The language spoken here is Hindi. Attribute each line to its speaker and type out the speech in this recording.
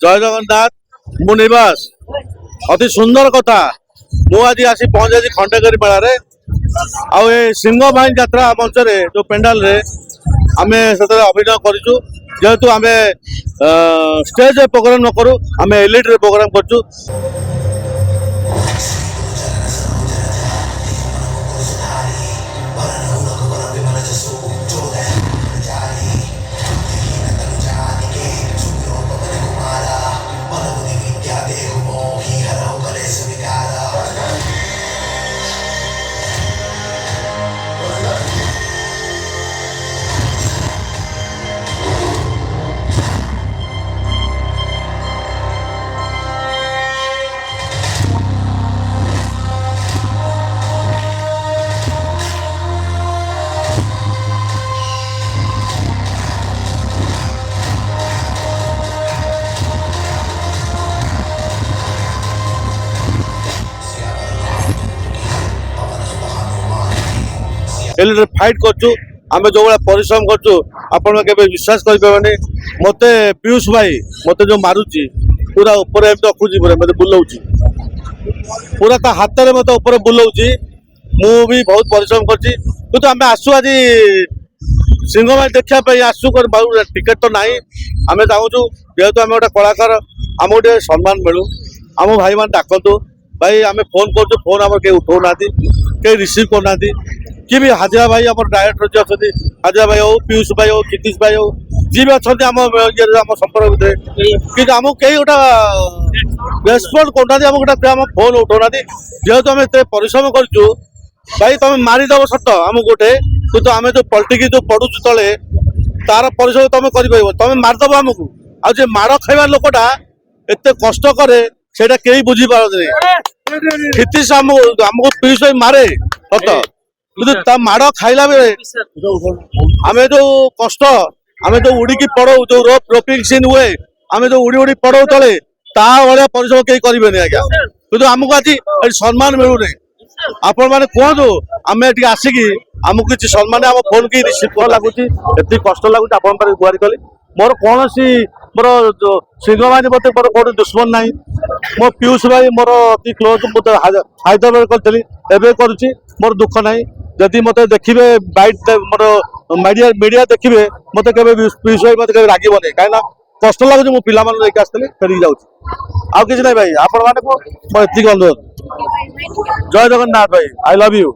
Speaker 1: जय जगन्नाथ मु निवास अति सुंदर कथा मु आज आसी पहुंची खंडेगिरी मेला आउ सिंह बाहिनी यात्रा मंच जो पेंडाल रे आमे अभिनय करूँ जेहेतु आमे स्टेज प्रोग्राम न करूँ आमे एलईडी रे प्रोग्राम करूँ। एलईडी फाइट करछु आमे जो बड़ा परिश्रम करछु आपण के विश्वास कर पाबे मते पीयूष भाई मते जो मारुची पूरा ऊपर एम रखुची पूरा मते बुलाउची पूरा ता हाथ रे मते ऊपर बुलाउची मु भी बहुत परिश्रम करछी तो आमे आसु आज सिंह भाई देखा पे आसु कर टिकट तो नाही आमे चाहूछु जेहेतु आमे गोटे कलाकार आम गोटे सम्मान मिलू आम भाई मान डाकतु भाई आमे फोन करछु फोन आम के उठाउ नाती के रिसीव करना कि भी हाजिरा भाई आम डायरेक्टर जी अच्छा हाजिरा भाई हो पीयूष भाई हो क्षितिश भाई हो जी भी अच्छा आम संपर्क भितर कि आमको कई गोटा रेस्पन्ड करना गोटे आम फोन उठाऊना जेहेतु आम एत परिश्रम करूँ भाई तुम मारिदेव सत आम गोटे कितु आम जो पॉलिटिक्स जो पढ़ु तले तार परिश्रम तुम कर तुम मारिदेव आमको आज माड़ खाइबा लोकटा एत कष्ट करे से कई बुझी पारती क्षितिश आमको पीयूष भाई मारे सत माड़ खाइला बेले आमे जो कष्ट आमे जो उड़ी पड़ो जो रोपिंग सीन हुए आमे जो उड़ी उड़ी पड़ो तले ता भाया परिश्रम कहीं करेंगे आज्ञा कि आमको आज सम्मान मिलूनी आपण मैंने कहतु आम ये आसिकी आमको किसी सम्मान आम फोन की रिसीव कर लगुच एत कष्ट लगुच आप गुहारी कली मोर कौन मोर सिंह बाहिनी मत मोर कौन दुश्मन ना मो पीयूष भाई मोर अति क्लोज मुझे हैदराबाद करी एवं करुच्ची मोर दुख ना जदि मत देखिए बैट मोर मीडिया देखिए मत के पीयूष भाई मत रागबनी कहीं कष्ट लगुच मो पिला लेकिन आसती फेरिक जाऊँ किसी ना भाई आपण मैंने एति अनुरोध जय जगन्नाथ भाई आई लव यू।